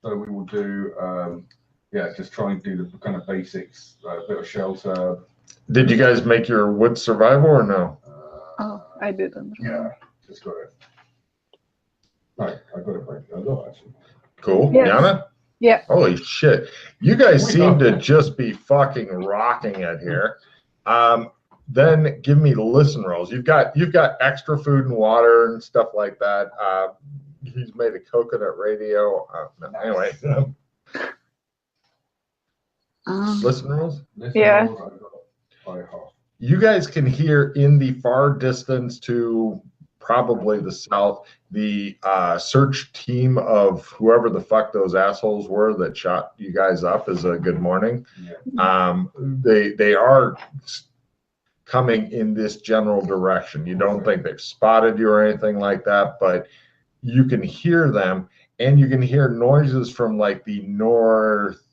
So we will do, yeah, just try and do the kind of basics, a bit of shelter. Did you guys make your wood survival or no? Oh, I didn't. Yeah, just got it. Right, I got it right. I got it, actually. Cool. Yes. Yana? Yeah. Holy shit. You guys seem to just be fucking rocking it here. Then give me the listen rolls. You've got extra food and water and stuff like that. He's made a coconut radio. Anyway. Listen rolls? Yeah. You guys can hear in the far distance to probably the south, the search team of whoever the fuck those assholes were that shot you guys up as a good morning. Yeah. They are coming in this general direction. You don't think they've spotted you or anything like that, but you can hear them, and you can hear noises from like the northeast.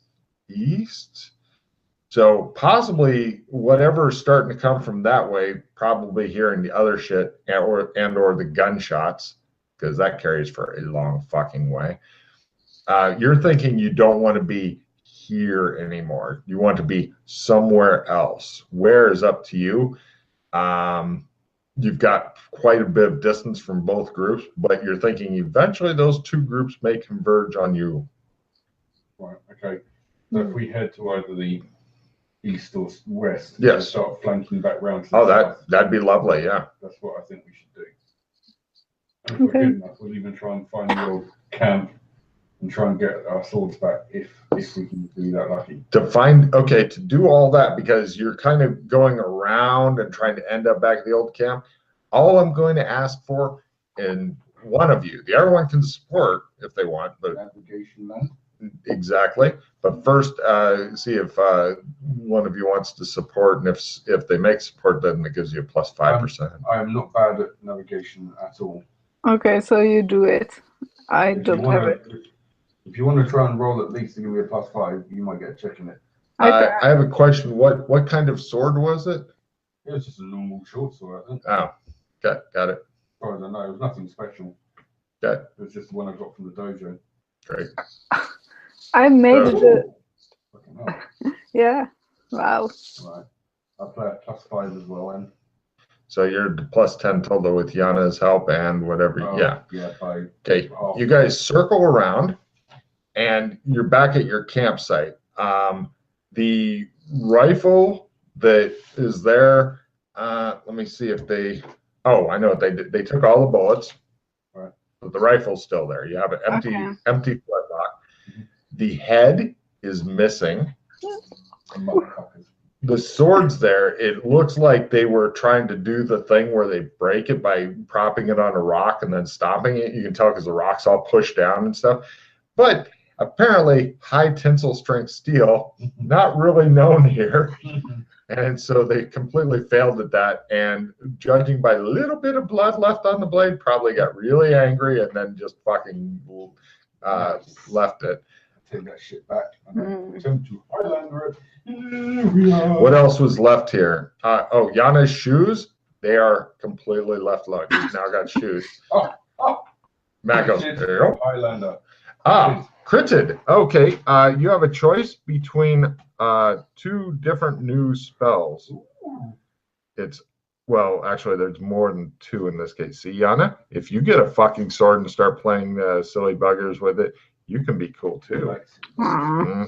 So possibly whatever's starting to come from that way, probably hearing the other shit or the gunshots, because that carries for a long fucking way. You're thinking you don't want to be here anymore. You want to be somewhere else. Where is up to you. You've got quite a bit of distance from both groups, but you're thinking eventually those two groups may converge on you. Right, okay. So if we head to either the east or west, yes, start flanking back round to the south. That'd be lovely, yeah. That's what I think we should do. And if we're good enough, we'll even try and find the old camp and try and get our swords back if we can be that lucky. To do all that, because you're kind of going around and trying to end up back at the old camp, all I'm going to ask for, and one of you, the other one can support if they want, but navigation then. Exactly. But first, see if one of you wants to support, and if they make support, then it gives you a plus 5%. I am not bad at navigation at all. Okay, so you do it. I don't have it. If you want to try and roll at least to give me a plus 5, you might get a check in it. I have a question. What kind of sword was it? It was just a normal short sword, I think. Oh, got it. As far as I know, it was nothing special. It was just the one I got from the dojo. Great. I made yeah. Wow. Right. I'll play a plus 5 as well then. So you're plus 10 total with Yana's help and whatever. Yeah. Okay. You guys circle around, and you're back at your campsite. The rifle that is there. Let me see if they. Oh, I know what they did. They took all the bullets. Right. But the rifle's still there. You have an empty flintlock. The head is missing. The sword's there. It looks like they were trying to do the thing where they break it by propping it on a rock and then stomping it. You can tell because the rock's all pushed down and stuff. But apparently high tensile strength steel, not really known here. And so they completely failed at that. And judging by the little bit of blood left on the blade, probably got really angry and then just fucking left it. Take that shit back. Attempt to Highlander it. What else was left here? Yana's shoes. They are completely left alone. He's now got shoes. Matt goes, there you go. Highlander. Critted. Okay. You have a choice between 2 different new spells. Actually, there's more than 2 in this case. See, Yana, if you get a fucking sword and start playing silly buggers with it, you can be cool too. I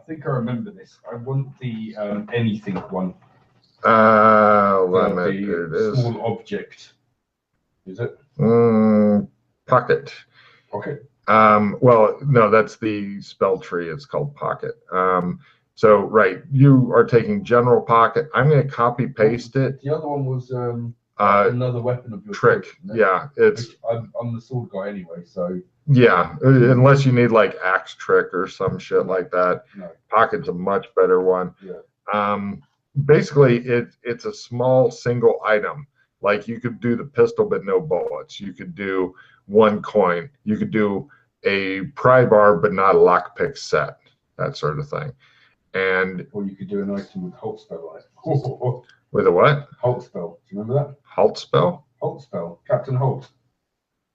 think I remember this. I want the anything one. There it is. Small object. Is it? Pocket. Pocket. Well, no, that's the spell tree. It's called pocket. So right, you are taking general pocket. I'm going to copy paste it. The other one was another weapon of your trick. Yeah, it's. I'm the sword guy anyway, so. Yeah, unless you need like axe trick or some shit like that. No. Pocket's a much better one. Yeah. Basically, it's a small single item. Like you could do the pistol, but no bullets. You could do 1 coin. You could do a pry bar, but not a lockpick set. That sort of thing. Or you could do an item with halt spell on it. With a what? Halt spell. Do you remember that? Halt spell? Halt spell. Captain Holt.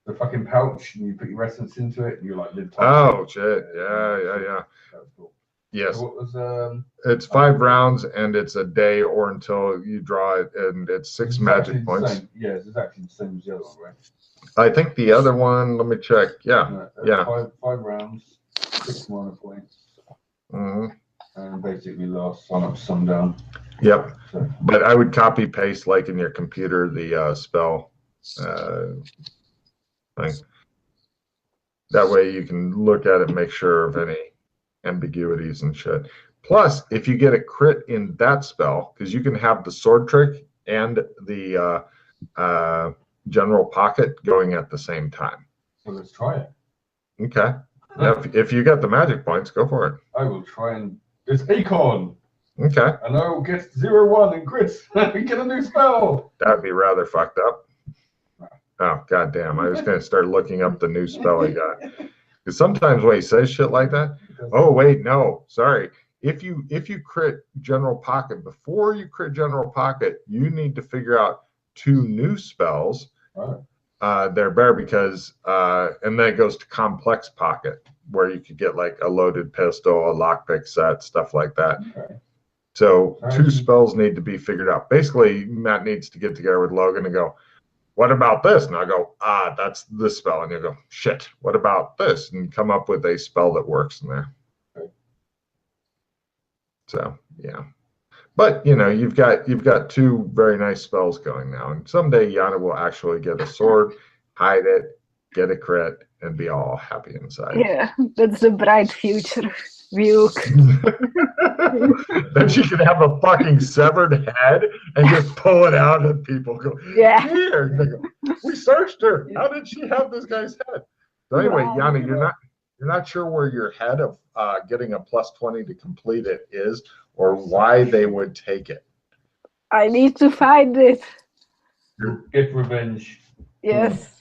the fucking pouch, and you put your essence into it, and you like live. Oh shit! Yeah. That was cool. Yes. So what was It's 5 rounds, and it's a day or until you draw it, and it's 6 magic points. Yeah, it's exactly the same as the other one, right? I think the other one. Let me check. Yeah. Five rounds, 6 mana points, Mm-hmm. and basically last sun up, sundown. Yep. So, But I would copy paste like in your computer the spell thing. That way you can look at it, make sure of any ambiguities and shit. Plus, if you get a crit in that spell, because you can have the sword trick and the general pocket going at the same time. so let's try it. Okay. Yeah, if you got the magic points, go for it. I will try and it's Acorn, Okay. and I will get 0-1 and crits. We get a new spell. That'd be rather fucked up. Oh, goddamn. I was going to start looking up the new spell he got. Because sometimes when he says shit like that, oh, wait, no, sorry. If you crit General Pocket, before you crit General Pocket, you need to figure out 2 new spells. They're better because, and then it goes to Complex Pocket, where you could get like a loaded pistol, a lockpick set, stuff like that. Okay. So 2 spells need to be figured out. Basically, Matt needs to get together with Logan and go, what about this? And I go, that's this spell. And you go, shit, what about this? And come up with a spell that works in there. Okay. So, yeah. But, you know, you've got 2 very nice spells going now. And someday Yana will actually get a sword, hide it, get a crit, and be all happy inside. Yeah, that's the bright future view. Then she can have a fucking severed head and just pull it out, and people go, Yeah. here. And they go, we searched her. How did she have this guy's head? So anyway, Wow. Yana, you're not sure where your head of getting a +20 to complete it is, or why they would take it. I need to find it. Get revenge. Yes.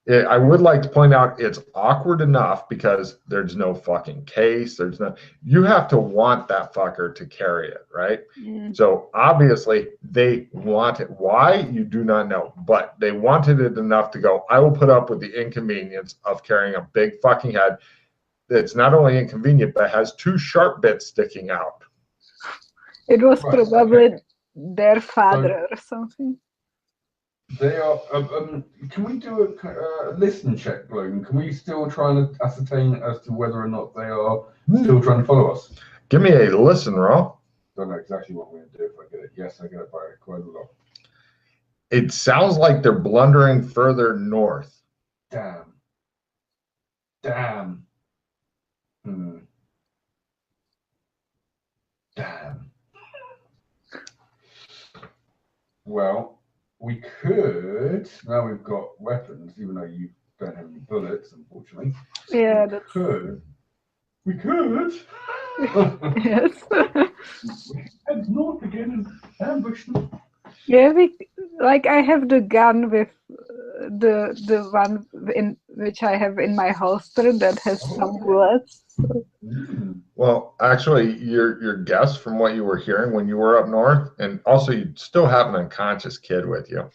I would like to point out it's awkward enough because there's no fucking case. You have to want that fucker to carry it, right? Mm. So obviously they want it. Why? You do not know. But they wanted it enough to go, I will put up with the inconvenience of carrying a big fucking head that's not only inconvenient, but has 2 sharp bits sticking out. It was probably their father or something. They are. Can we do a listen check, Logan? Can we still try and ascertain as to whether or not they are still trying to follow us? Give me a listen roll. Don't know exactly what I'm going to do if I get it. Yes, I get it by quite a lot. It sounds like they're blundering further north. Damn. Damn. Well, we could. Now we've got weapons, even though you don't have any bullets, unfortunately. Yeah, We could. yes. Head north again and ambush them. Yeah, I have the gun with the one in which I have in my holster that has some bullets. Well, actually, your guess from what you were hearing when you were up north, and also you still have an unconscious kid with you.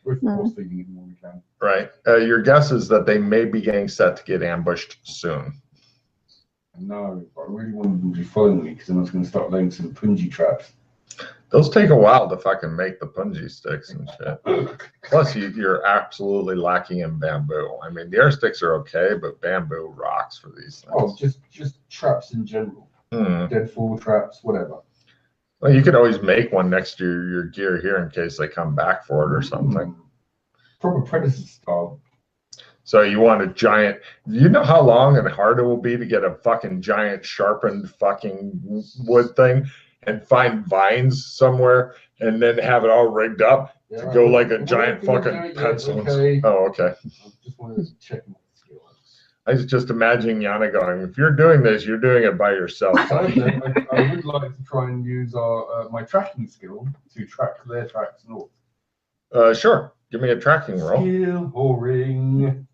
We're force feeding him when we can. Right. Your guess is that they may be getting set to get ambushed soon. No, I really want them to be following me because then I was going to start laying some punji traps. Those take a while to fucking make the punji sticks and shit. Plus, you're absolutely lacking in bamboo. I mean, the air sticks are okay, but bamboo rocks for these things. Oh, just traps in general. Deadfall traps, whatever. Well, you could always make one next to your gear here in case they come back for it or something. Proper predator style. So you want a giant, you know how long and hard it will be to get a fucking giant sharpened fucking wood thing and find vines somewhere and then have it all rigged up to go like a giant fucking pencil. Okay. Oh, okay. I just wanted to check my skill. I was just imagining Yana going, if you're doing this, you're doing it by yourself. I would like to try and use my tracking skill to track their tracks north. Sure. Give me a tracking roll. Skill whoring.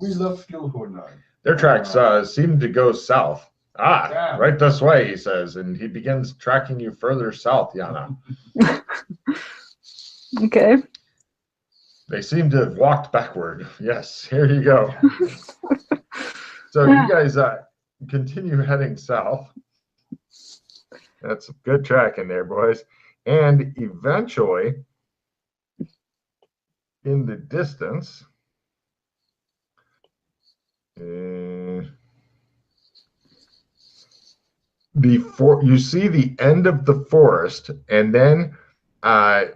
We love skill whoring. Their tracks seem to go south. Damn. Right this way, he says, and he begins tracking you further south, Yana. Okay. They seem to have walked backward. Yes, here you go. So you guys continue heading south. That's some good tracking there, boys. And eventually, in the distance, you see the end of the forest, and then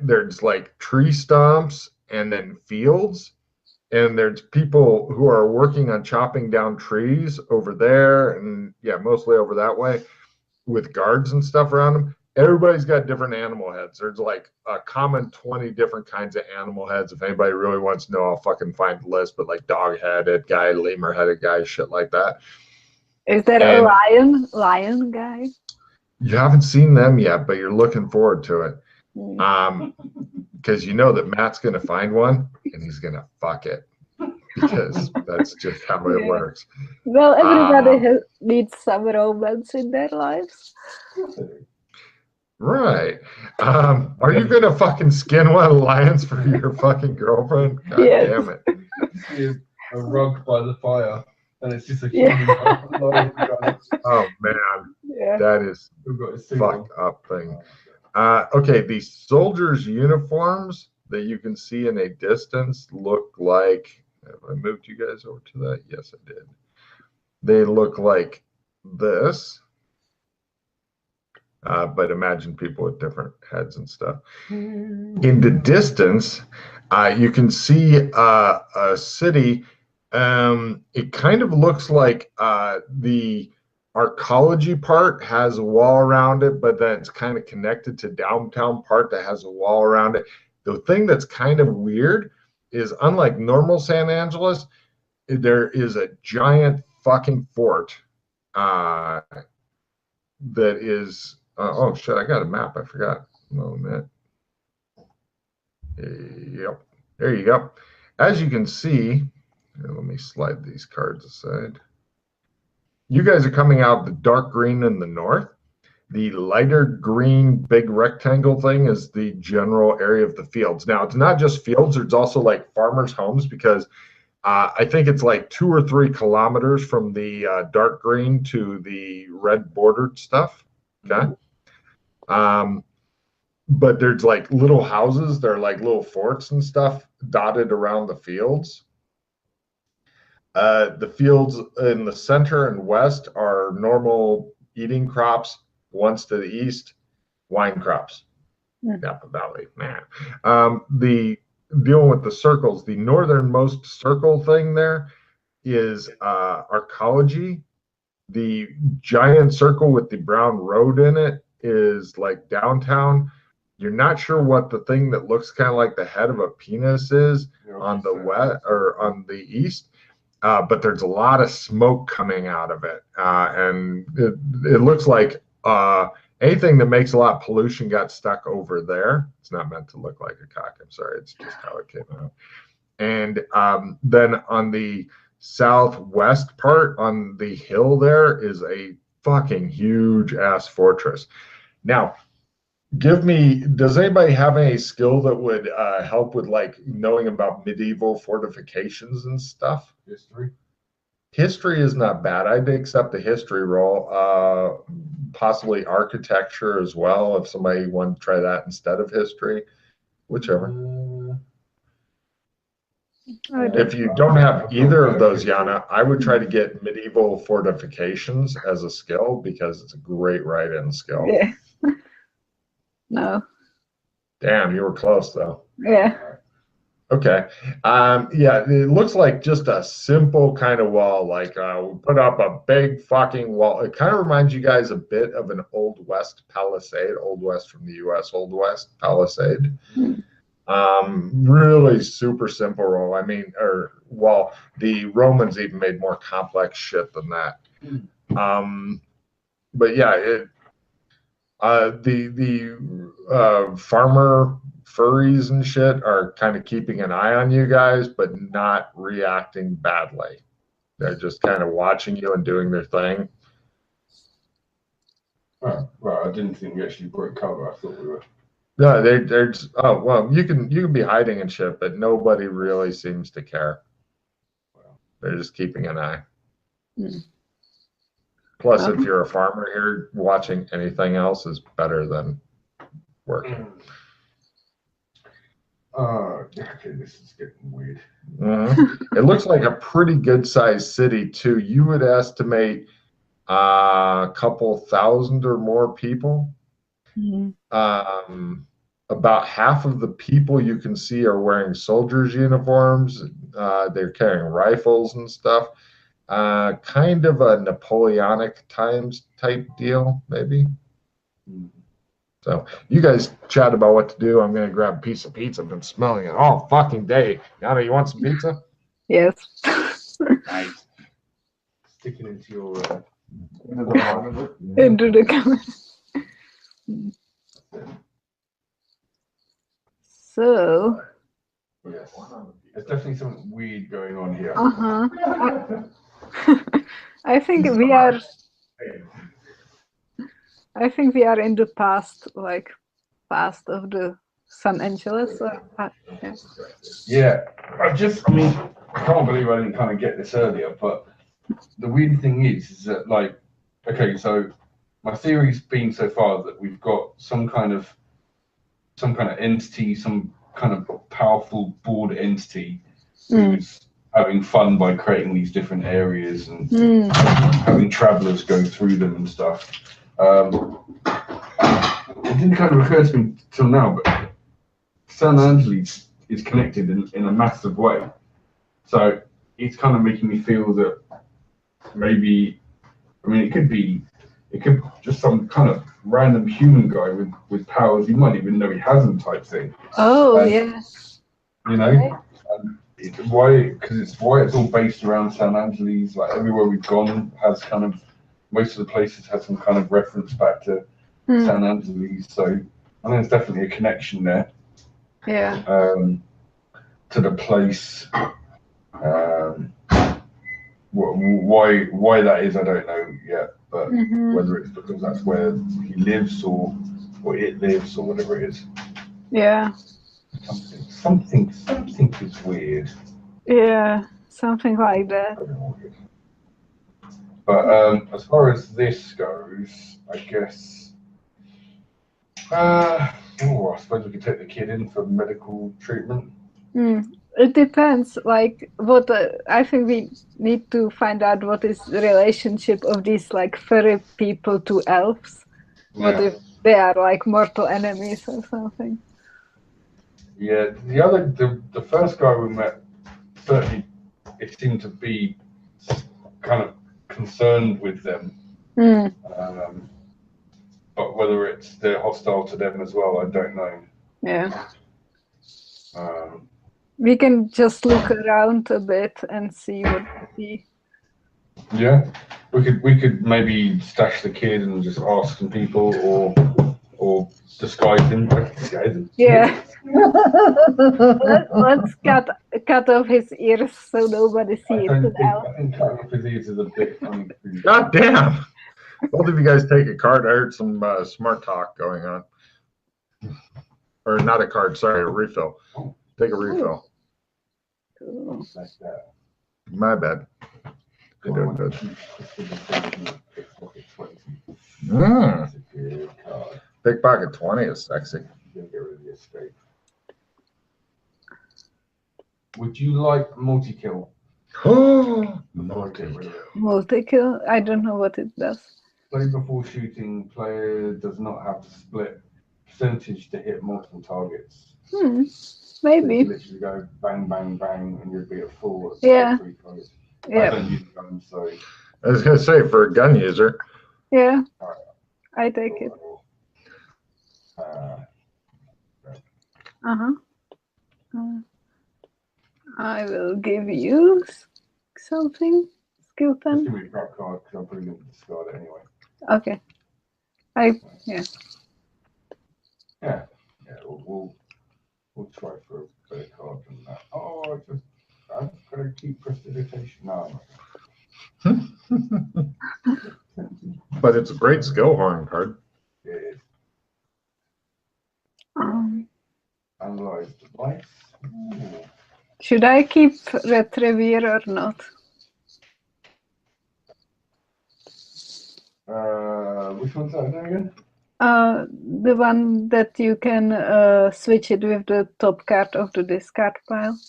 there's like tree stumps and then fields, and there's people who are working on chopping down trees over there, and yeah, mostly over that way with guards and stuff around them. Everybody's got different animal heads. There's like a common 20 different kinds of animal heads. If anybody really wants to know, I'll fucking find the list, but like dog-headed guy, lemur-headed guy, shit like that. Is that a lion guy? You haven't seen them yet, but you're looking forward to it. Because you know that Matt's going to find one, and he's going to fuck it. Because that's just how it works. Well, everybody needs some romance in their lives. Right. Are you going to fucking skin one of the lions for your fucking girlfriend? God damn it. See a rug by the fire, and it's just a human lion. Oh, man. That is fucked up thing. Okay, the soldiers' uniforms that you can see in a distance look like... Have I moved you guys over to that? Yes, I did. They look like this. But imagine people with different heads and stuff. In the distance, you can see a city. It kind of looks like the arcology part has a wall around it, but then it's kind of connected to downtown part that has a wall around it. The thing that's kind of weird is, unlike normal San Angeles, there is a giant fucking fort that is... oh shit, I got a map. I forgot. Oh, man. Yep. There you go. As you can see, let me slide these cards aside. You guys are coming out the dark green in the north. The lighter green big rectangle thing is the general area of the fields. Now, it's not just fields. There's also like farmers' homes, because I think it's like 2 or 3 kilometers from the dark green to the red bordered stuff. Okay. But there's like little houses. They're like little forts and stuff dotted around the fields. The fields in the center and west are normal eating crops. Ones to the east, wine crops. Napa Valley, man. The dealing with the circles, the northernmost circle thing there is arcology. The giant circle with the brown road in it is like downtown. You're not sure what the thing that looks kind of like the head of a penis is on the west or on the east. But there's a lot of smoke coming out of it. And it looks like anything that makes a lot of pollution got stuck over there. It's not meant to look like a cock. I'm sorry. It's just how it came out. And then on the southwest part on the hill there is a fucking huge ass fortress. Now, does anybody have any skill that would help with like knowing about medieval fortifications and stuff? History is not bad. I'd accept the history roll. Possibly architecture as well, if somebody wanted to try that instead of history. Whichever. If you don't have either of those, Yana, I would try to get medieval fortifications as a skill, because it's a great write-in skill. Yeah. No. Damn, you were close though. Yeah. Okay. Yeah, it looks like just a simple kind of wall. Like we put up a big fucking wall. It kind of reminds you guys a bit of an Old West palisade, Old West from the U.S. Old West palisade. Really super simple wall. I mean, the Romans even made more complex shit than that. But yeah, the farmer furries and shit are kind of keeping an eye on you guys, but not reacting badly. They're just kind of watching you and doing their thing. Oh, well, I didn't think we actually broke cover. I thought we were. No, they're just, oh well, you can be hiding and shit, but nobody really seems to care. They're just keeping an eye. Mm. Plus, if you're a farmer here, watching anything else is better than working. Okay, this is getting weird. It looks like a pretty good sized city too. You would estimate a couple thousand or more people. About half of the people you can see are wearing soldiers' uniforms. They're carrying rifles and stuff. Kind of a Napoleonic times type deal, maybe. So you guys chat about what to do. I'm gonna grab a piece of pizza. I've been smelling it all fucking day. Yana, you want some pizza? Yes. Nice. Stick it into your Into the camera. So. Yes. There's definitely something weird going on here. I think we are. I think we are in the past, like past of the San Angeles. Yeah. I can't believe I didn't kind of get this earlier, but the weird thing is that, like, okay, so my theory's been so far that we've got some kind of entity, some kind of powerful board entity who's having fun by creating these different areas and having travelers go through them and stuff. It didn't kind of occur to me till now, but San Angeles is connected in a massive way. So it's kind of making me feel that maybe, it could just some kind of random human guy with powers you might even know he hasn't type thing. Oh, yeah. You know, why? Because it's all based around San Angeles. Like everywhere we've gone has kind of, most of the places have some kind of reference back to San Angeles. So I think there's definitely a connection there. Yeah. To the place. Why that is, I don't know yet. But whether it's because that's where he lives or it lives or whatever it is. Yeah. Something is weird. Yeah, something like that. But as far as this goes, I guess. I suppose we could take the kid in for medical treatment. It depends. Like what I think we need to find out what is the relationship of these like furry people to elves. Yeah. What if they are like mortal enemies or something? Yeah, the first guy we met, certainly it seemed to be kind of concerned with them. But whether they're hostile to them as well, I don't know. Yeah. We can just look around a bit and see what we see. Yeah, we could maybe stash the kid and just ask some people, or disguise him. Yeah. Let's cut off his ears so nobody sees it. I think cutting off his ears is a bit funny. God damn! Both of you guys take a card. I heard some smart talk going on. Or not a card, sorry, a refill. Take a refill. Cool. My bad. You're doing good. Pickpocket 20 is sexy. Would you like multi-kill? Multi-kill? I don't know what it does. Play before shooting, player does not have to split percentage to hit multiple targets. Maybe. So literally go bang, bang, bang, and you'd be at full. Yeah. I don't use guns, so. I was gonna say for a gun user. Yeah. I take it. I will give you something. Skill 10. Just give me a drop card because I'm probably going to discard it anyway. Okay. Yeah. Yeah. We'll try for a better card than that. I've got to keep prestidigitation. No. But it's a great skill horn card. It is. Should I keep Retriever or not? Which one's that again? The one that you can switch it with the top card of the discard pile.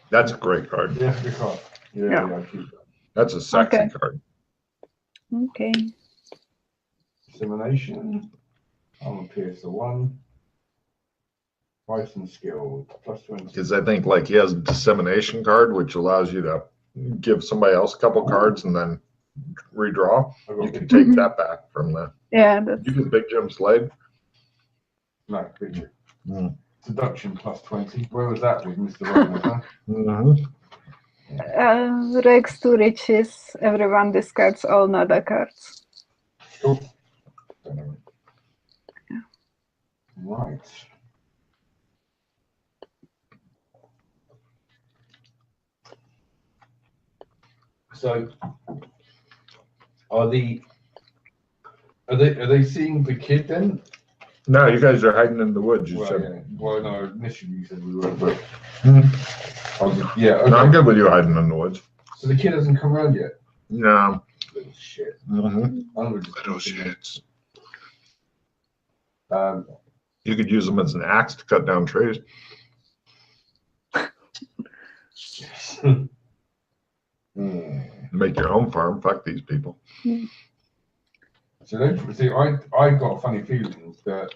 That's a great card. Yeah, good card. Yeah, I'll keep that. That's a sexy Okay. card. Okay. Dissemination. I'm a piercer 1. Fighting skill +20. Because I think like he has a dissemination card, which allows you to give somebody else a couple cards and then redraw. You can take that back from the. Yeah, that's. You get Big Jim Slade. No, picture. Mm. Seduction +20. Where was that with Mr. Rogner, huh? Mm-hmm. Regs to riches. Everyone discards all nada cards. Cool. Right. So, are they seeing the kid then? No, you guys are hiding in the woods. You Well, said. yeah. Well, no. Initially, you said we were, but Mhm. yeah. Okay. No, I'm good with you hiding in the woods. So the kid hasn't come around yet. No. Little shit. Mm-hmm. I'm gonna just Little shits. You could use them as an axe to cut down trees. Make your own farm. Fuck these people. So then, see, I got a funny feeling that,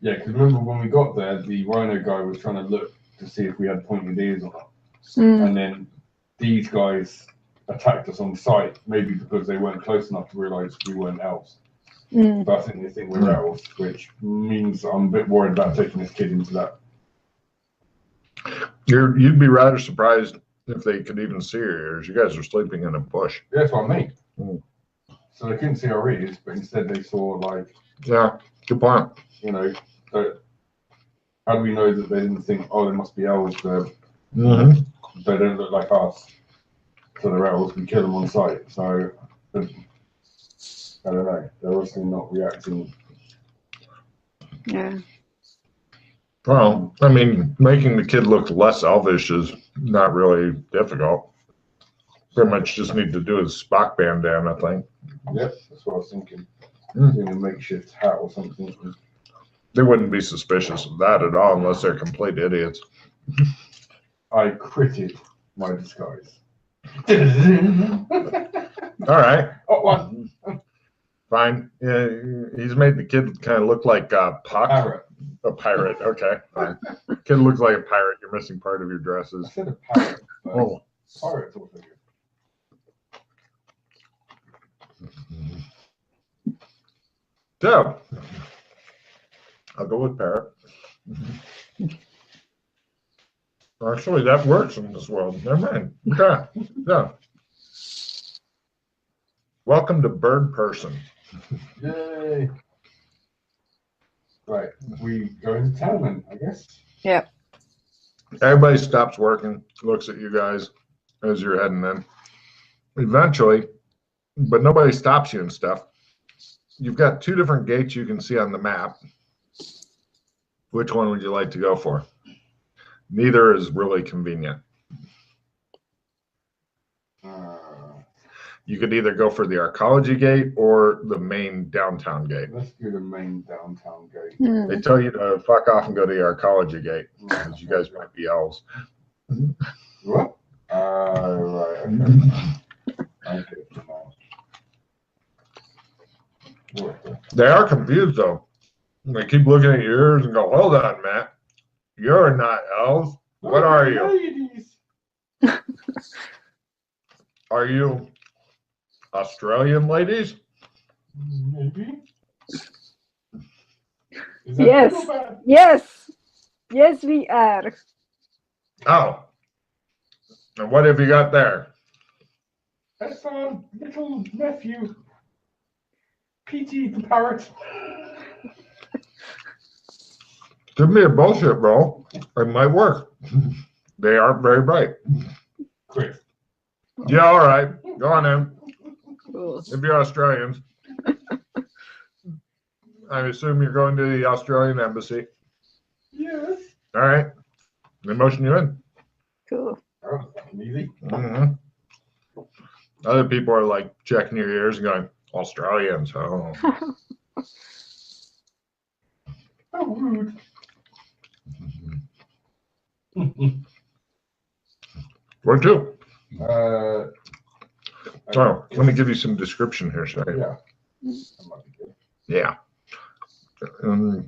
yeah, because remember when we got there, the rhino guy was trying to look to see if we had pointed ears or not. And then these guys attacked us on sight, maybe because they weren't close enough to realise we weren't elves. But I think they think we're elves, which means I'm a bit worried about taking this kid into that. You'd be rather surprised if they could even see your ears. You guys are sleeping in a bush. Yeah, that's what I mean. Mm. So they couldn't see our ears, but instead they saw, like, Yeah, good point. you know, how do we know that they didn't think, oh, they must be elves, Mm-hmm. they don't look like us, so they're elves, we kill them on sight. So, I don't know, they're obviously not reacting. Yeah. Well, I mean, making the kid look less elvish is not really difficult. Pretty much just need to do a Spock bandana thing. Yep, that's what I was thinking. Mm. Doing a makeshift hat or something. They wouldn't be suspicious of that at all unless they're complete idiots. I critted my disguise. All right, Oh, one. fine. Yeah, he's made the kid kind of look like Puck. Parrot. A pirate, okay. Fine. Kid looks like a pirate. You're missing part of your I dresses. said a parrot. But Oh. Pirate's also good. So, I'll go with parrot. Actually, that works in this world. Never mind. Okay. Yeah. Welcome to Bird Person. Yay. Right, we go into town then, I guess. Yeah. Everybody stops working, looks at you guys as you're heading in. Eventually, but nobody stops you and stuff. You've got 2 different gates you can see on the map. Which one would you like to go for? Neither is really convenient. You could either go for the archaeology gate or the main downtown gate. Let's do the main downtown gate. They tell you to fuck off and go to the archaeology gate because you guys might be elves. What? Right, okay. I get it now. What the- They are confused though. They keep looking at your ears and go, hold on, Matt. You're not elves. What are you? Ladies. Are you Australian ladies? Maybe. Is that Yes. good or bad? Yes. Yes, we are. Oh. And what have you got there? That's our little nephew, Petey the parrot. Give me a bullshit roll. It might work. They are very bright. Chris. Yeah, all right. Go on in. Cool. If you're Australians. I assume you're going to the Australian embassy. Yes. All right. They motion you in. Cool. Oh, easy. Mm-hmm. Other people are like checking your ears and going, Australians. Oh. How rude. Where to? Okay. Let me give you some description here, sorry. Yeah. That might be good. Yeah.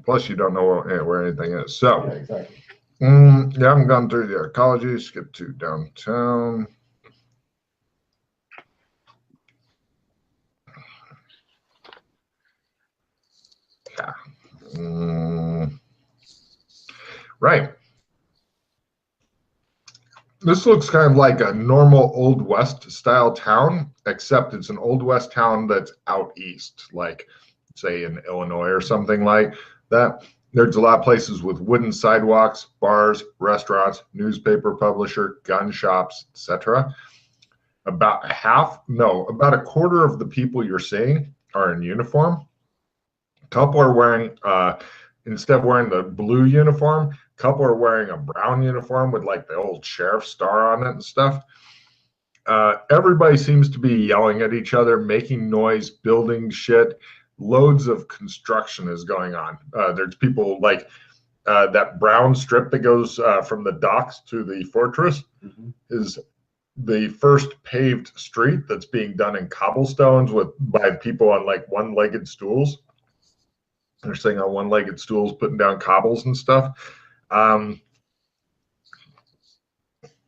Plus, you don't know where anything is. So, Yeah, exactly. yeah, I'm gone through the arcology. Skip to downtown. Yeah. Right. This looks kind of like a normal Old West style town, except it's an Old West town that's out east, like say in Illinois or something like that. There's a lot of places with wooden sidewalks, bars, restaurants, newspaper publisher, gun shops, etc. About a quarter of the people you're seeing are in uniform. A couple are wearing, instead of wearing the blue uniform, a couple are wearing a brown uniform with like the old sheriff star on it and stuff. Everybody seems to be yelling at each other, making noise, building shit. Loads of construction is going on. There's people like that brown strip that goes from the docks to the fortress is the first paved street that's being done in cobblestones by people on like one-legged stools. They're sitting on one-legged stools, putting down cobbles and stuff. The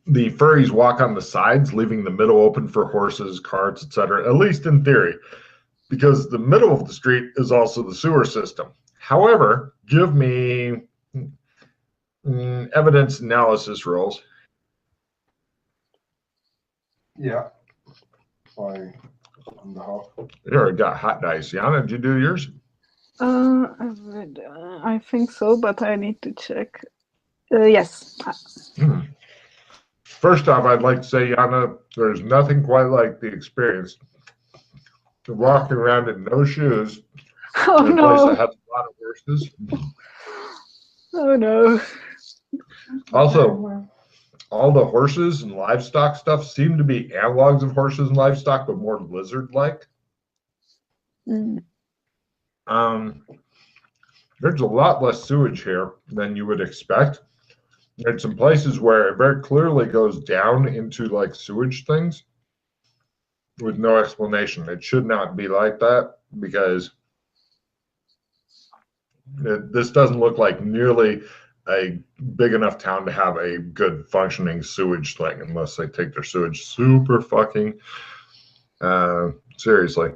furries walk on the sides, leaving the middle open for horses, carts, etc., at least in theory, because the middle of the street is also the sewer system. However, give me evidence analysis rolls. Yeah. You already got hot dice. Yana, did you do yours? I think so, but I need to check. Yes. First off, I'd like to say, Yana, there's nothing quite like the experience of walking around in no shoes Oh, in a place that has a lot of horses. Oh, no. Also, all the horses and livestock stuff seem to be analogs of horses and livestock, but more lizard-like. There's a lot less sewage here than you would expect. There's some places where it very clearly goes down into like sewage things with no explanation. It should not be like that because this doesn't look like nearly a big enough town to have a good functioning sewage thing unless they take their sewage super fucking seriously.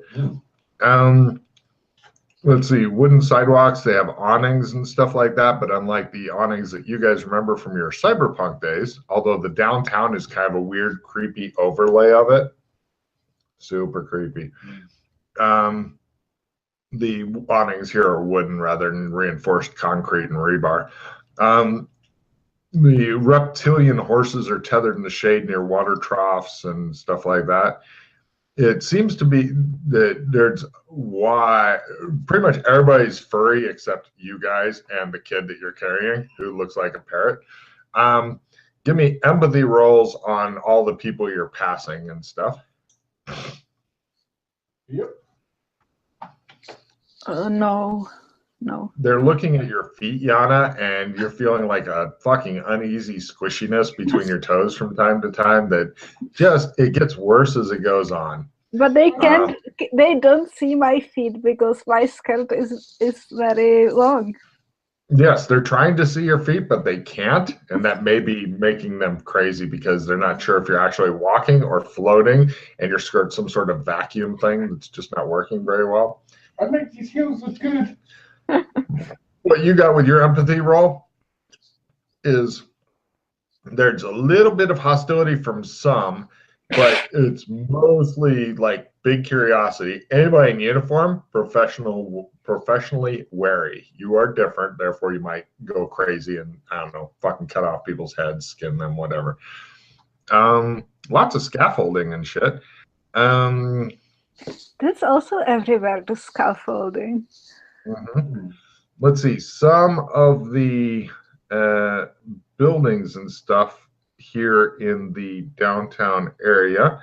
Let's see, wooden sidewalks, they have awnings and stuff like that, but unlike the awnings that you guys remember from your cyberpunk days, although the downtown is kind of a weird, creepy overlay of it. Super creepy. The awnings here are wooden rather than reinforced concrete and rebar. The reptilian horses are tethered in the shade near water troughs and stuff like that. It seems to be that there's pretty much everybody's furry except you guys and the kid that you're carrying who looks like a parrot. Give me empathy rolls on all the people you're passing and stuff. Yep. No. They're looking at your feet, Yana, and you're feeling like a fucking uneasy squishiness between your toes from time to time that it gets worse as it goes on. But they don't see my feet because my skirt is very long. Yes, they're trying to see your feet, but they can't, and that may be making them crazy because they're not sure if you're actually walking or floating and your skirt's some sort of vacuum thing that's just not working very well. I make these heels look good. What you got with your empathy roll is there's a little bit of hostility from some, but it's mostly like big curiosity. Anybody in uniform, professionally wary. You are different, therefore you might go crazy and, I don't know, fucking cut off people's heads, skin them, whatever. Lots of scaffolding and shit. That's also everywhere, the scaffolding. Let's see, some of the buildings and stuff here in the downtown area.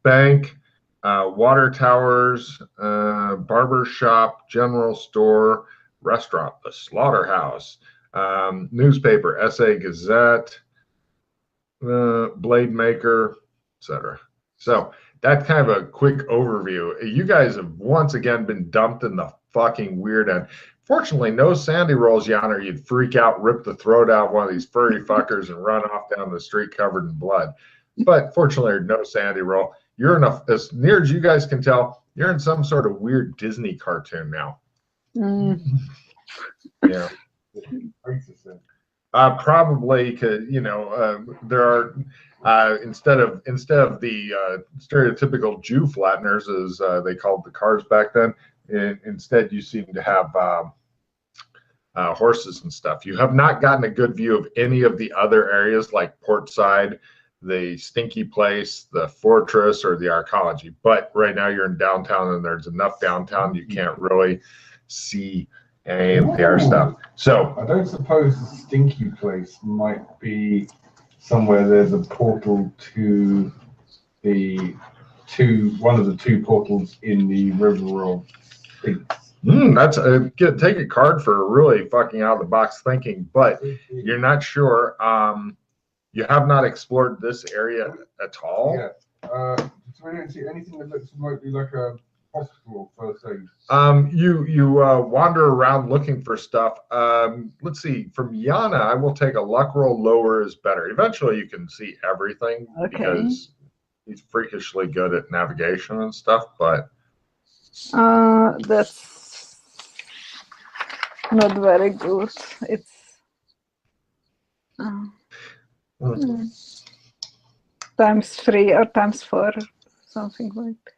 Bank, water towers, barber shop, general store, restaurant, the slaughterhouse, newspaper, SA Gazette, blade maker, etc. So that's kind of a quick overview. You guys have once again been dumped in the fucking weird end. Fortunately, no Sandy rolls, Jan, or you'd freak out, rip the throat out of one of these furry fuckers and run off down the street covered in blood. But fortunately, no Sandy roll. You're in as near as you guys can tell, you're in some sort of weird Disney cartoon now. Yeah. Probably because there are instead of the stereotypical Jew flatteners, as they called the cars back then, instead you seem to have horses and stuff. You have not gotten a good view of any of the other areas like Portside, the Stinky Place, the Fortress, or the Arcology. But right now you're in downtown, and there's enough downtown you can't really see any of the other stuff. So I don't suppose the Stinky Place might be somewhere there's a portal to one of the two portals in the River of Sphinx. That's take a card for really fucking out of the box thinking, but you're not sure. You have not explored this area at all. Yeah. So we don't see anything that looks remotely like a hospital first aid. You wander around looking for stuff. Let's see. From Yana, I will take a luck roll. Lower is better. Eventually, you can see everything because he's freakishly good at navigation and stuff. But that's not very good. It's ×3 or ×4, something like that.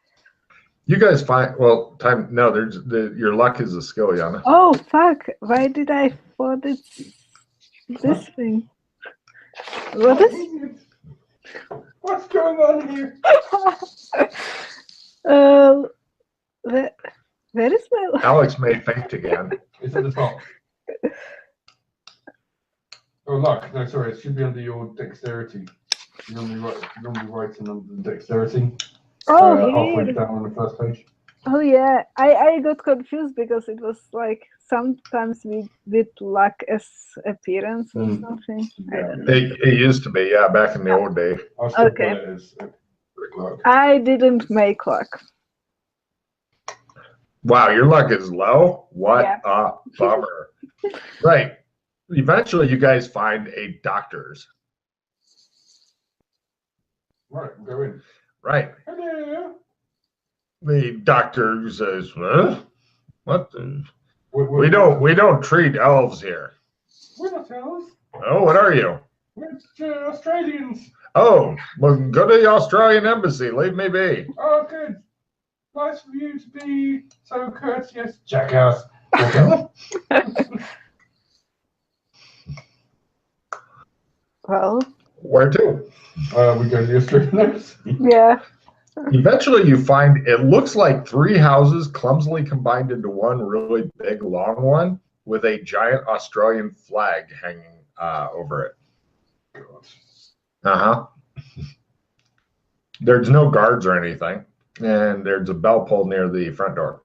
You guys find your luck is a skill, Yana. Oh fuck! Why did I thought it's this thing? What is? What's going on here? Where is my luck? Alex made faint again. It's at the top. Oh, luck. No, sorry. It should be under your dexterity. You normally write in under the dexterity. Oh, halfway down on the first page. Oh yeah, I got confused because it was like sometimes we did luck as appearance or something. Yeah. It used to be, yeah, back in the old days. Okay. I didn't make luck. Wow, your luck is low? What Yeah. a bummer. Right. Eventually, you guys find a doctor's. Right, go in. Right. Hello. The doctor says, huh? What the? We We don't treat elves here. We're not elves. Oh, what are you? We're Australians. Oh, well, go to the Australian embassy. Leave me be. Oh, good. Nice of you to be so courteous, jackass. Well, Where to? We go to the Australian embassy. yeah. Eventually, you find it looks like 3 houses clumsily combined into one really big, long one with a giant Australian flag hanging over it. There's no guards or anything, and there's a bell pull near the front door.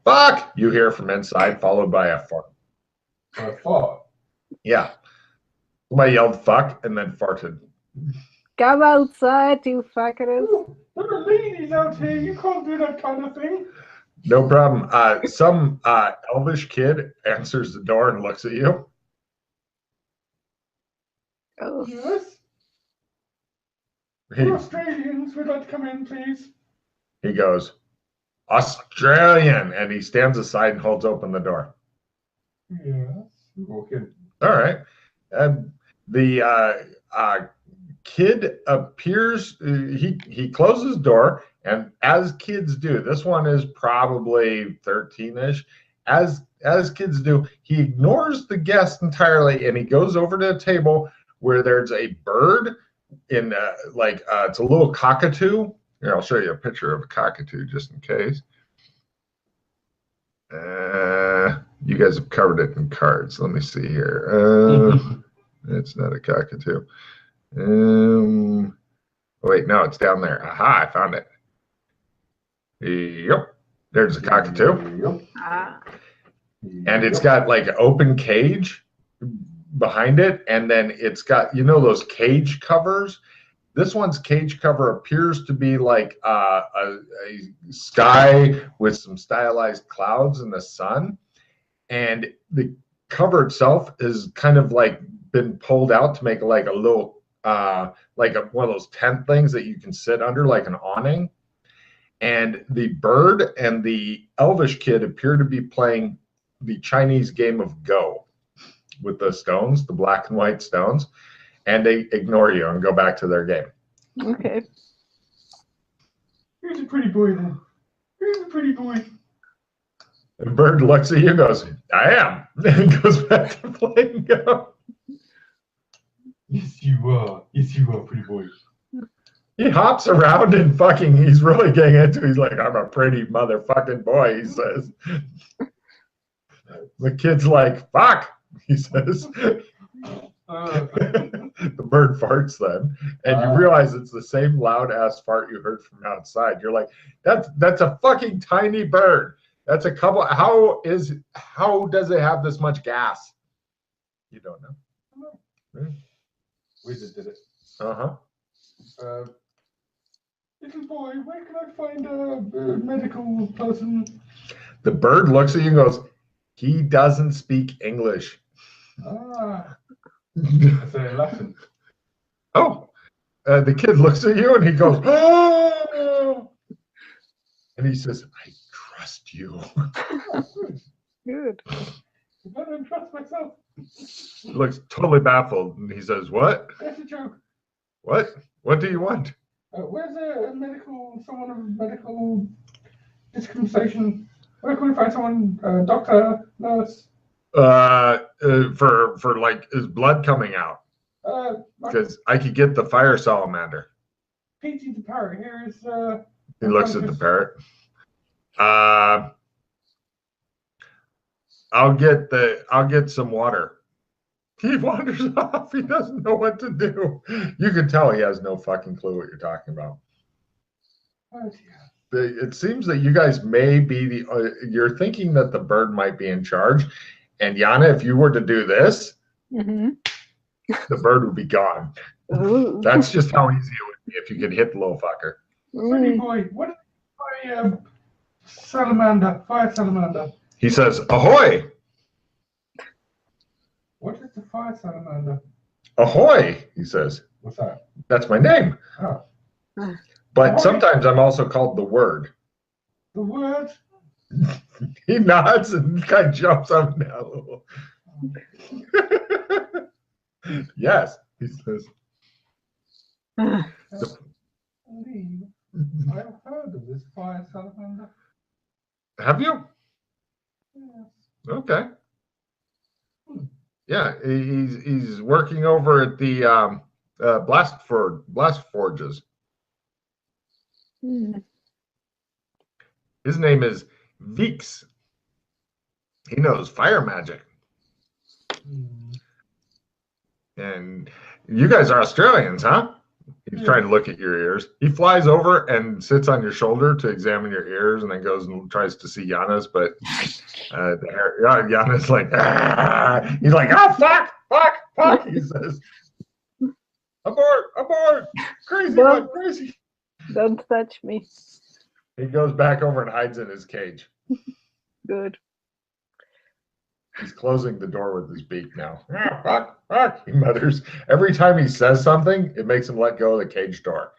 Fuck! You hear from inside, followed by a fart. A fart? Yeah. Somebody yelled fuck and then farted. Come outside, you fuckers. There are ladies out here. You can't do that kind of thing. No problem. Some elvish kid answers the door and looks at you. Oh. Yes? We're Australians. We'd like to come in, please. He goes, Australian, and he stands aside and holds open the door. Yes. We walk in. All right. The kid appears, he closes the door, and as kids do, this one is probably 13-ish, as kids do, he ignores the guest entirely, and he goes over to a table where there's a bird in it's a little cockatoo. Here, I'll show you a picture of a cockatoo just in case. You guys have covered it in cards. Let me see here. It's not a cockatoo. Wait, no, it's down there. Aha, I found it. Yep. There's a cockatoo. Yep. And it's got like an open cage behind it. And then it's got, you know, those cage covers. This one's cage cover appears to be like a sky with some stylized clouds in the sun. And the cover itself is kind of like been pulled out to make like a little, one of those tent things that you can sit under, like an awning. And the bird and the elvish kid appear to be playing the Chinese game of Go with the stones, the black and white stones. And they ignore you and go back to their game. Okay. Here's a pretty boy then. Here's a pretty boy. The bird looks at you and goes, I am. And goes back to playing Go. Yes, you are. Yes, you are, pretty boy. He hops around and fucking, he's really getting into it. He's like, I'm a pretty motherfucking boy, he says. The kid's like, fuck, he says. The bird farts then, and you realize it's the same loud ass fart you heard from outside. You're like, that's a fucking tiny bird. That's a couple. How does it have this much gas? You don't know. Wizard did it. Little boy, where can I find a medical person? The bird looks at you and goes, he doesn't speak English. I say Latin. Oh, the kid looks at you and he goes, oh! And he says, I trust you. Good. I don't trust myself. He looks totally baffled and he says, what? That's a joke. What? What do you want? Where's someone of medical dispensation? Where can we find someone, doctor, nurse? For like, is blood coming out? Because I could get the fire salamander. Petey the parrot. Here is. He looks at the parrot. I'll get some water. He wanders off. He doesn't know what to do. You can tell he has no fucking clue what you're talking about. Oh, It seems that you guys may be you're thinking that the bird might be in charge. And Yana, if you were to do this, the bird would be gone. Ooh. That's just how easy it would be if you could hit the little fucker. Pretty boy, what is my salamander, fire salamander? He says, ahoy! What is the fire salamander? Ahoy, he says. What's that? That's my name. Oh. But Ahoy. Sometimes I'm also called the Word. The word? He nods and kind of jumps up and down a little. Yes, he says. I believe I've heard of this fire salamander. Have you? Yes. Okay. Yeah, he's working over at the blast forges. His name is Veeks. He knows fire magic. And you guys are Australians, huh? He's trying to look at your ears. He flies over and sits on your shoulder to examine your ears and then goes and tries to see Yana's, but Yana's like, ah! He's like, oh, fuck, he says. Abort, crazy one, crazy. Don't touch me. He goes back over and hides in his cage. Good. He's closing the door with his beak now. Fuck, he mutters. Every time he says something, it makes him let go of the cage door.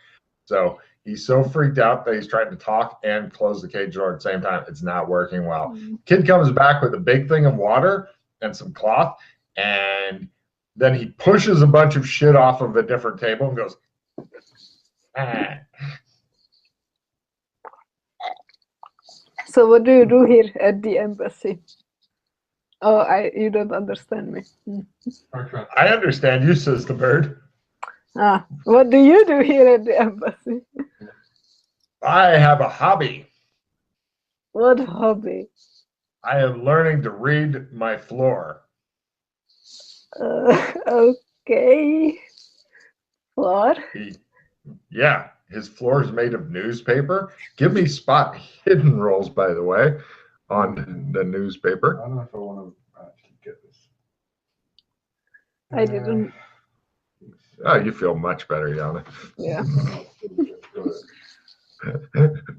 So he's so freaked out that he's trying to talk and close the cage door at the same time. It's not working well. Kid comes back with a big thing of water and some cloth, and then he pushes a bunch of shit off of a different table and goes, ah. So what do you do here at the embassy? Oh, you don't understand me. I understand you, says the bird. What do you do here at the embassy? I have a hobby. What hobby? I am learning to read my floor. Okay. Floor? Yeah, his floor is made of newspaper. Give me spot hidden rolls, by the way, on the newspaper. I don't know if I want to actually get this. I didn't. Oh, you feel much better, Yana. Yeah.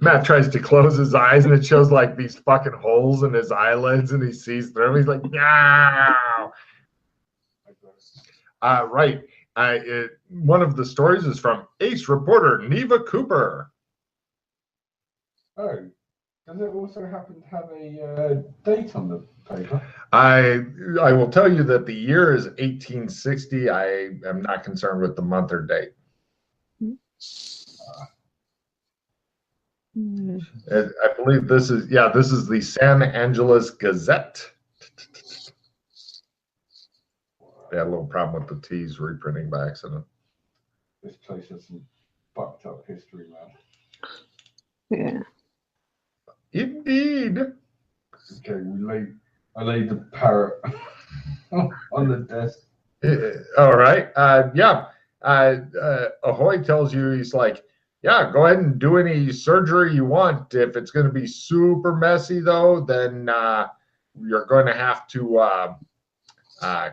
Matt tries to close his eyes, and it shows like these fucking holes in his eyelids, and he sees through them. He's like, no. Right. One of the stories is from Ace reporter Neva Cooper. Oh, does it also happen to have a date on the paper? I will tell you that the year is 1860. I am not concerned with the month or date. I believe this is the San Angeles Gazette. They had a little problem with the T's reprinting by accident. This place has some fucked up history, man. Yeah. Indeed. Okay, I laid the parrot on the desk. All right. Ahoy tells you, he's like, yeah, go ahead and do any surgery you want. If it's going to be super messy, though, then you're going to have to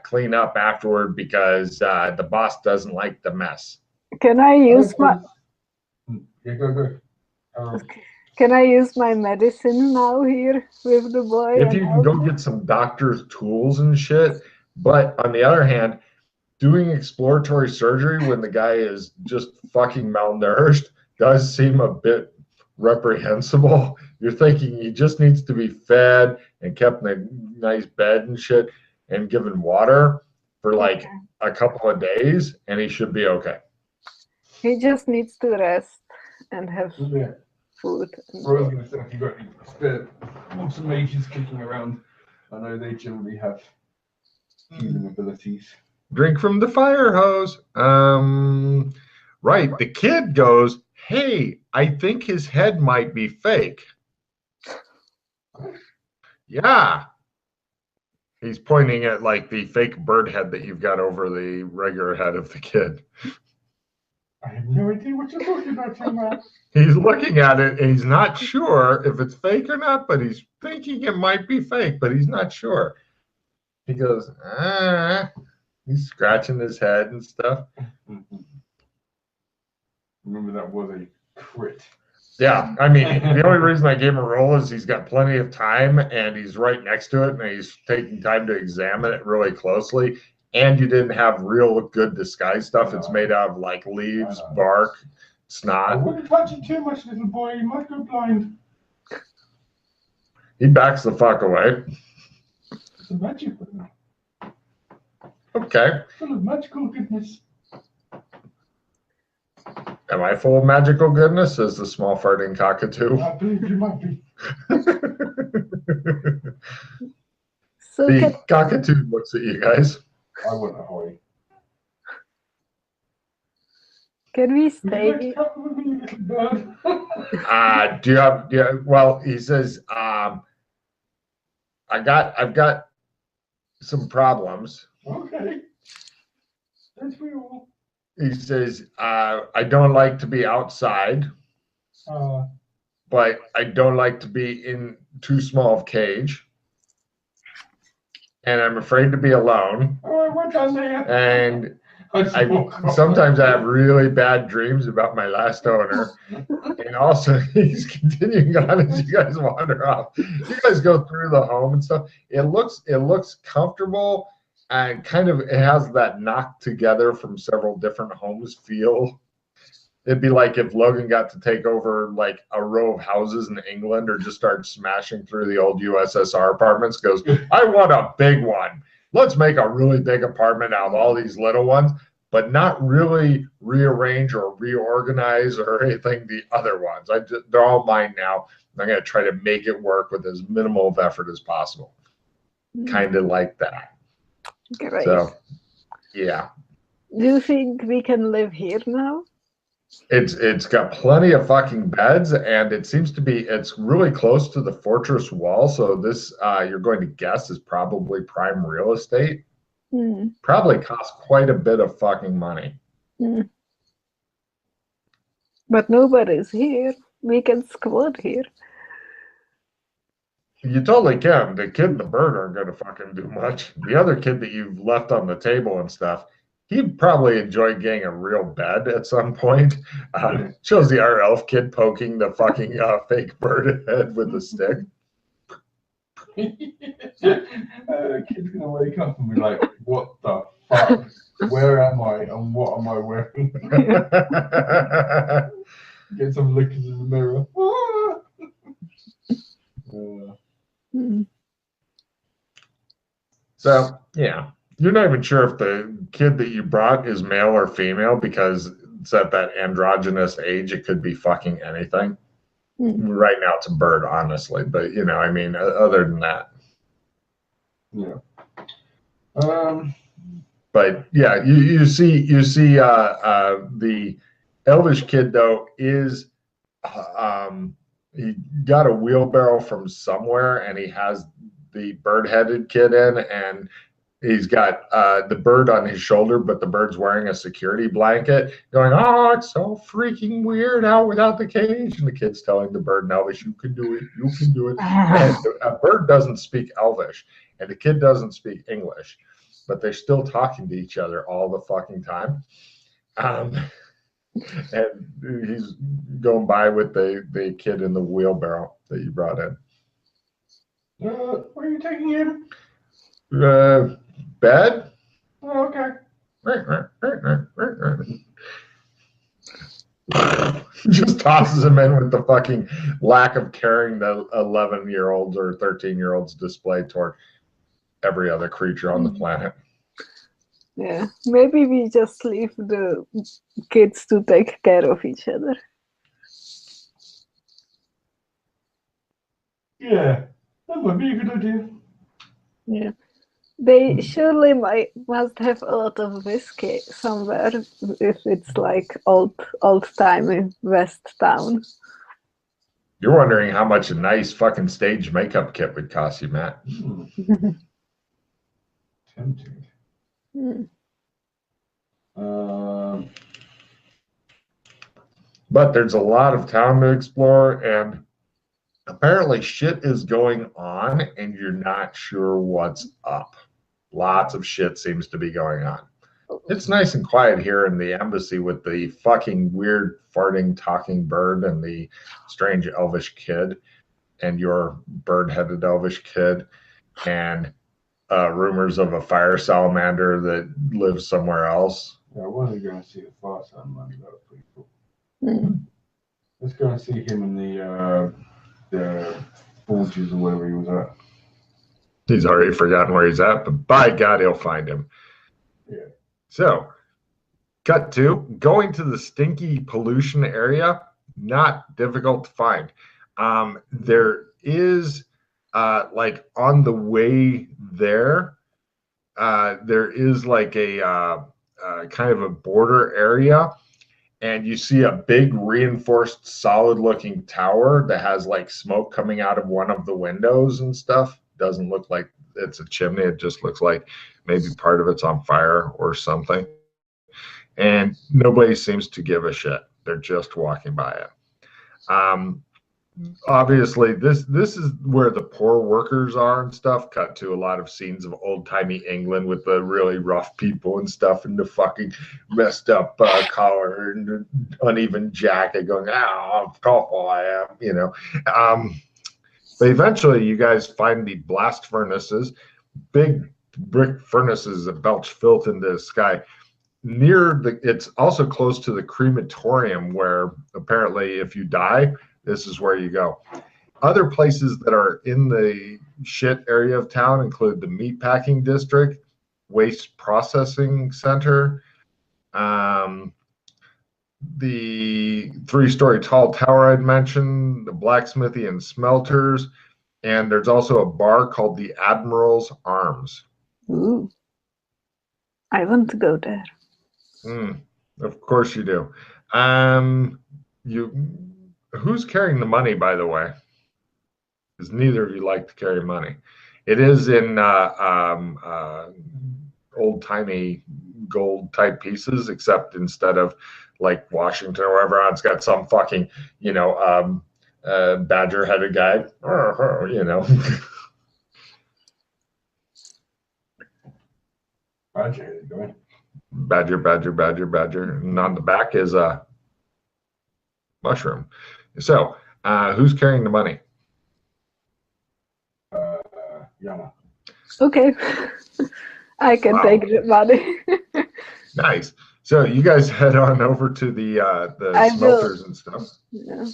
clean up afterward because the boss doesn't like the mess. Can I use my? Yeah, go. Can I use my medicine now here with the boy? If you can go get some doctor's tools and shit. But on the other hand, doing exploratory surgery when the guy is just fucking malnourished does seem a bit reprehensible. You're thinking he just needs to be fed and kept in a nice bed and shit and given water for like a couple of days, and he should be okay. He just needs to rest and have food. I was going to say, if you've got any spare monster mages kicking around, I know they generally have healing abilities. Drink from the fire hose. Right. The kid goes, hey, I think his head might be fake. Yeah. He's pointing at like the fake bird head that you've got over the regular head of the kid. I have no idea what you're talking about, Tim. He's looking at it and he's not sure if it's fake or not, but he's thinking it might be fake, but he's not sure. He goes, he's scratching his head and stuff. Remember, that was a crit. Yeah, I mean, the only reason I gave him a roll is he's got plenty of time and he's right next to it and he's taking time to examine it really closely. And you didn't have real good disguise stuff. It's made out of like leaves, bark, snot. I wouldn't touch it too much, little boy. You might go blind. He backs the fuck away. It's a magic one. Okay. Full of magical goodness. Am I full of magical goodness? Says the small farting cockatoo. I believe you might be. So the cockatoo looks at you guys. I want Ahoy. Can we stay? Do you have? Yeah. Well, he says, I've got some problems. Okay. That's we all. He says, I don't like to be outside, but I don't like to be in too small of a cage. And I'm afraid to be alone. Oh, what does that? And sometimes I have really bad dreams about my last owner. And also, he's continuing on as you guys wander off. You guys go through the home and stuff. It looks comfortable and kind of it has that knocked together from several different homes feel. It'd be like if Logan got to take over like a row of houses in England or just start smashing through the old USSR apartments, goes, I want a big one. Let's make a really big apartment out of all these little ones, but not really rearrange or reorganize or anything the other ones. They're all mine now. I'm going to try to make it work with as minimal of effort as possible. Kind of like that. Great. So, yeah. Do you think we can live here now? It's got plenty of fucking beds, and it seems to be it's really close to the fortress wall. So this you're going to guess is probably prime real estate. Mm. Probably costs quite a bit of fucking money. Mm. But nobody's here. We can squat here. You totally can. The kid and the bird aren't going to fucking do much. The other kid that you've left on the table and stuff, he'd probably enjoy getting a real bed at some point. Shows the our elf kid poking the fucking fake bird head with a stick. The kid's gonna wake up and be like, "What the fuck? Where am I? And what am I wearing?" Get some look in the mirror. So, yeah. You're not even sure if the kid that you brought is male or female because it's at that androgynous age. It could be fucking anything. Right now it's a bird, honestly. But, you know, I mean, other than that. Yeah. But, yeah, you see the elvish kid, though, is he got a wheelbarrow from somewhere, and he has the bird-headed kid in, and he's got the bird on his shoulder, but the bird's wearing a security blanket, going, "Oh, it's so freaking weird out without the cage." And the kid's telling the bird in Elvish, "You can do it, you can do it." And a bird doesn't speak Elvish, and the kid doesn't speak English, but they're still talking to each other all the fucking time. And he's going by with the kid in the wheelbarrow that you brought in. Where are you taking him? Bed? Oh, okay. Just tosses him in with the fucking lack of caring that 11-year-olds or 13-year-olds display toward every other creature on the planet. Yeah, maybe we just leave the kids to take care of each other. Yeah, that might be a good idea. Yeah, they surely must have a lot of whiskey somewhere if it's like old-timey West Town. You're wondering how much a nice fucking stage makeup kit would cost you, Matt. Tempting. But there's a lot of town to explore, and apparently shit is going on, and you're not sure what's up. Lots of shit seems to be going on. It's nice and quiet here in the embassy with the fucking weird farting talking bird and the strange elvish kid and your bird-headed elvish kid and rumors of a fire salamander that lives somewhere else. Yeah, I wasn't going to see the fire salamander. That was pretty cool. Let's go and see him in the forges or wherever he was at. He's already forgotten where he's at, but by God, he'll find him. Yeah. So, cut to going to the stinky pollution area. Not difficult to find. There is, like on the way there, there is like a kind of a border area, and you see a big reinforced solid-looking tower that has like smoke coming out of one of the windows and stuff. Doesn't look like it's a chimney. It just looks like maybe part of it's on fire or something. And nobody seems to give a shit. They're just walking by it. Obviously, this is where the poor workers are and stuff. Cut to a lot of scenes of old-timey England with the really rough people and stuff and the fucking messed up collar and uneven jacket going, "Oh, how awful I am," you know. But eventually you guys find the blast furnaces, big brick furnaces that belch filth into the sky. It's also close to the crematorium where apparently if you die, this is where you go. Other places that are in the shit area of town include the meatpacking district, waste processing center, the 3-story tall tower I'd mentioned, the blacksmithy and smelters, and there's also a bar called the Admiral's Arms. Ooh, I want to go there. Of course you do. Who's carrying the money, by the way? Because neither of you like to carry money. It is in old-timey gold type pieces, except instead of like Washington or wherever, it's got some fucking, badger-headed guy, Badger, badger, badger, badger. And on the back is a mushroom. So, who's carrying the money? Yana. Okay. I can take the money. Nice. So you guys head on over to the smelters and stuff. Yeah.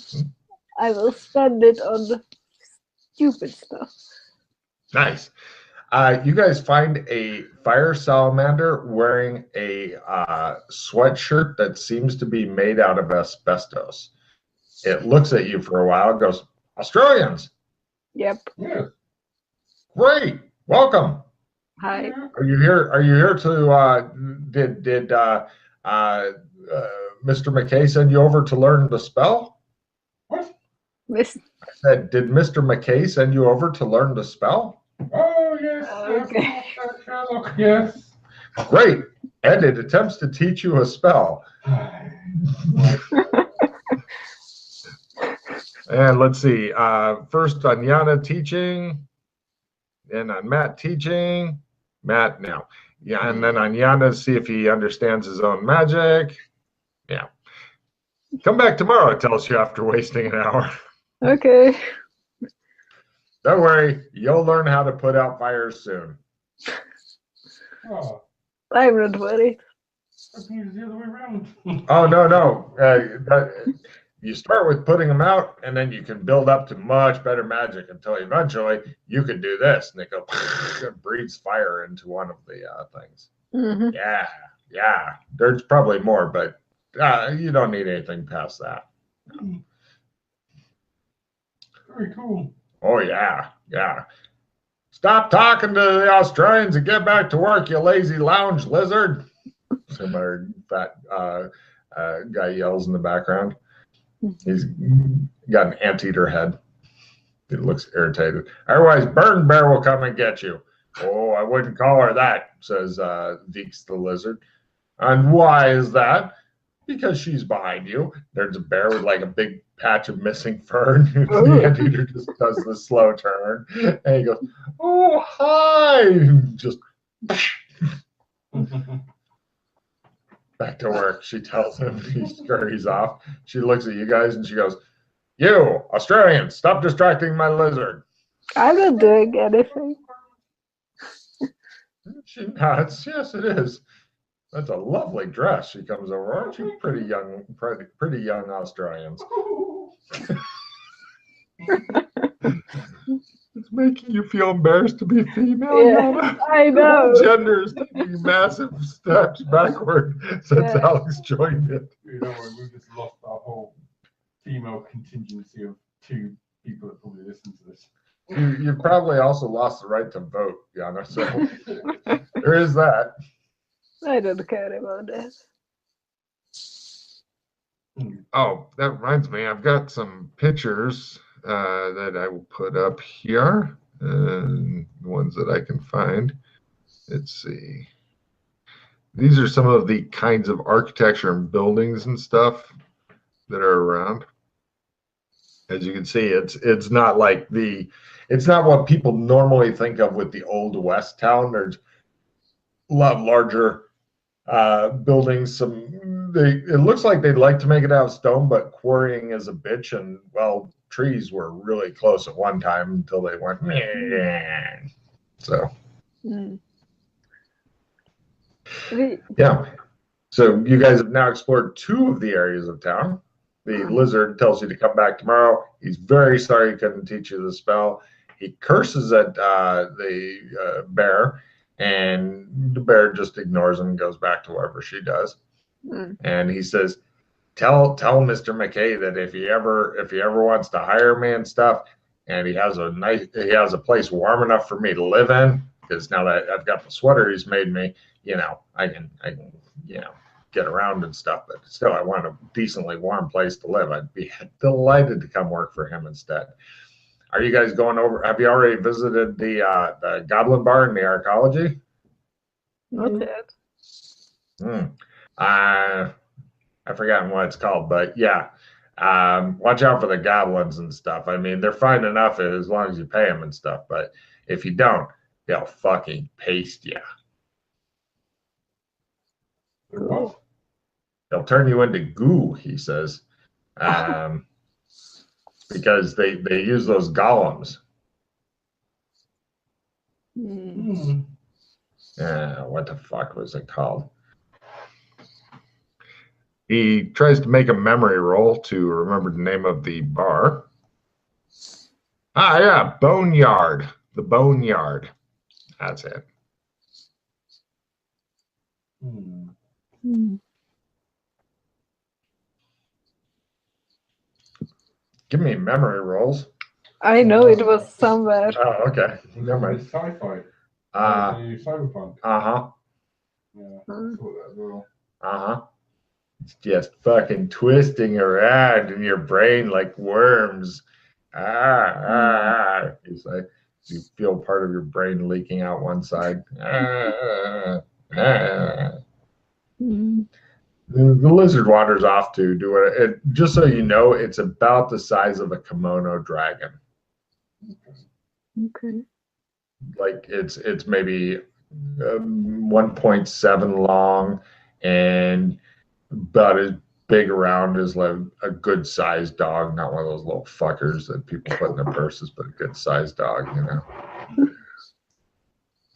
I will spend it on the stupid stuff. Nice. You guys find a fire salamander wearing a sweatshirt that seems to be made out of asbestos. It looks at you for a while and goes, Australians. Yep. Yeah. Great. Welcome. Hi. Are you here to did Mr. McKay send you over to learn the spell? What? I said, did Mr. McKay send you over to learn the spell? Oh, yes. Okay. Sherlock, yes. Great. And it attempts to teach you a spell. And let's see. First on Yana teaching, then on Matt teaching. Matt now. Yeah, and then on Yana, see if he understands his own magic. Yeah. Come back tomorrow, it tells you after wasting an hour. Okay. Don't worry, you'll learn how to put out fires soon. Oh, I'm not worried. I think it's the other way around. Oh, no. You start with putting them out, and then you can build up to much better magic until eventually you can do this. And it breathes fire into one of the things. Mm-hmm. Yeah. There's probably more, but you don't need anything past that. Very cool. Oh, yeah. Stop talking to the Australians and get back to work, you lazy lounge lizard. Some other fat guy yells in the background. He's got an anteater head. He looks irritated. Otherwise, Burn Bear will come and get you. Oh, I wouldn't call her that, says Veeks the lizard. And why is that? Because she's behind you. There's a bear with like a big patch of missing fur. The anteater just does the slow turn. And he goes, oh, hi. Just back to work, she tells him. He scurries off. She looks at you guys and she goes, you, Australians, stop distracting my lizard. I'm not doing anything. She nods. Yes, it is. That's a lovely dress. She comes over. Aren't you pretty young Australians? It's making you feel embarrassed to be female. Yeah, Yana? I know. Gender is taking massive steps backward since Alex joined it. You know, we've just lost our whole female contingency of 2 people that probably listen to this. You probably also lost the right to vote, Yana. So there is that. I don't care about that. Oh, that reminds me. I've got some pictures that I will put up here. The ones that I can find. Let's see. These are some of the kinds of architecture and buildings and stuff that are around. As you can see, it's not like it's not what people normally think of with the old West town. There's a lot larger buildings. It looks like they'd like to make it out of stone, but quarrying is a bitch, and well, trees were really close at one time until they went meh. So yeah. So you guys have now explored 2 of the areas of town. The lizard tells you to come back tomorrow. He's very sorry he couldn't teach you the spell. He curses at the bear, and the bear just ignores him and goes back to wherever she does. And he says, tell Mr. McKay that if he ever wants to hire me and stuff, and he has a place warm enough for me to live in, because now that I've got the sweater he's made me, I can get around and stuff, but still, I want a decently warm place to live. I'd be delighted to come work for him instead. Are you guys going over? Have you already visited the Goblin Bar in the Arcology? Not yet. I've forgotten what it's called, but yeah. Watch out for the goblins and stuff. I mean, they're fine enough as long as you pay them and stuff, but if you don't, they'll fucking paste you. What? They'll turn you into goo, he says, because they use those golems. What the fuck was it called? He tries to make a memory roll to remember the name of the bar. Ah, yeah, Boneyard. The Boneyard. That's it. Give me memory rolls. I know it was somewhere. Oh, okay. Never mind. Sci-fi. Cyberpunk. Uh-huh. Yeah, I saw that as well. Uh-huh. It's just fucking twisting around in your brain like worms. It's like you feel part of your brain leaking out one side. The lizard wanders off to do it. Just so you know, it's about the size of a kimono dragon. Okay. Like it's maybe 1.7 long and about as big around as like a good sized dog, not one of those little fuckers that people put in their purses, but a good sized dog, you know.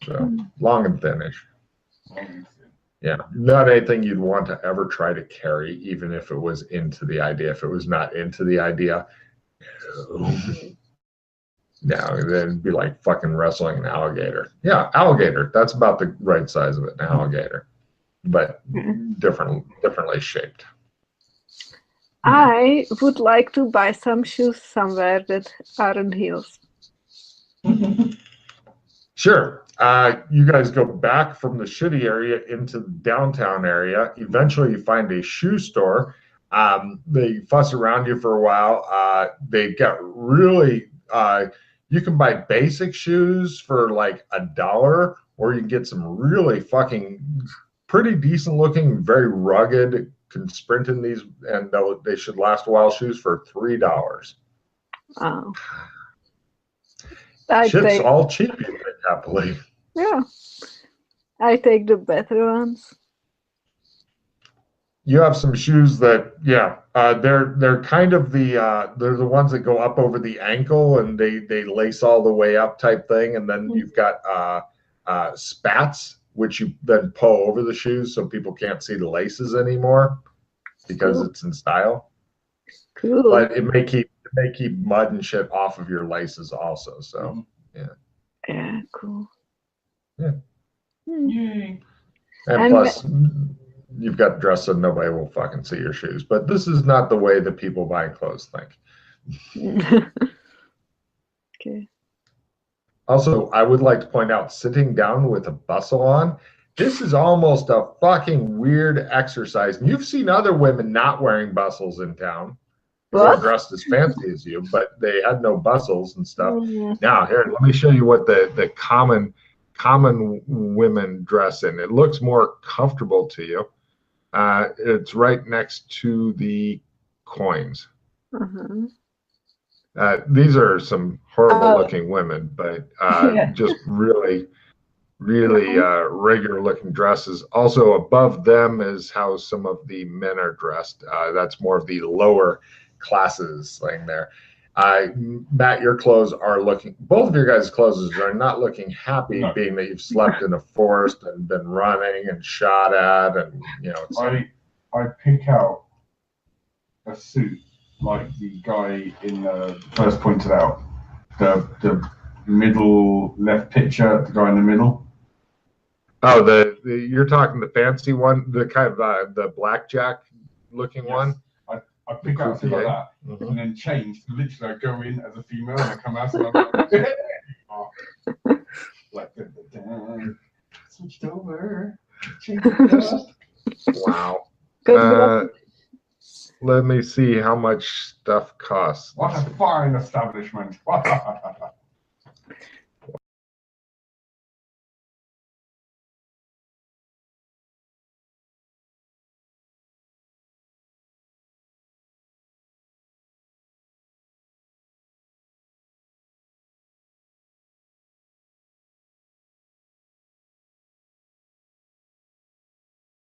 So long and thinnish. Yeah, not anything you'd want to ever try to carry, even if it was into the idea. If it was not into the idea, no, then it'd be like fucking wrestling an alligator. Yeah, alligator. That's about the right size of it, an alligator, but differently shaped. I would like to buy some shoes somewhere that aren't heels. Sure. You guys go back from the shitty area into the downtown area. Eventually, you find a shoe store. They fuss around you for a while. They get really. You can buy basic shoes for like $1, or you can get some really fucking pretty decent looking, very rugged, can sprint in these, and they should last a while shoes for $3. Oh. Shit's all cheap, you think, happily. Yeah. I take the better ones. You have some shoes that, yeah, they're kind of they're the ones that go up over the ankle and they lace all the way up type thing, and then you've got spats which you then pull over the shoes so people can't see the laces anymore because it's in style. Cool. But it may keep mud and shit off of your laces also. So yeah. Yeah, cool. Yeah. Yay. And plus, you've got dress so nobody will fucking see your shoes. But this is not the way that people buying clothes think. Okay. Also, I would like to point out, sitting down with a bustle on, this is almost a fucking weird exercise. And you've seen other women not wearing bustles in town. Or dressed as fancy as you, but they had no bustles and stuff. Now, here, let me show you what the common women dress in. It looks more comfortable to you. It's right next to the coins. These are some horrible looking women, but just really regular looking dresses. Also above them is how some of the men are dressed. That's more of the lower classes laying there. Matt, your clothes are looking, both of your guys' clothes are not looking happy, being that you've slept in a forest and been running and shot at, and you know. I pick out a suit like the guy in the first pointed out, the middle left picture, the guy in the middle. Oh, you're talking the fancy one, the kind of the blackjack looking one. I pick out something like that, and then change. Literally, I go in as a female and I come out and I'm like, switched over, changed it up. Wow. God bless. Let me see how much stuff costs. What a fine establishment.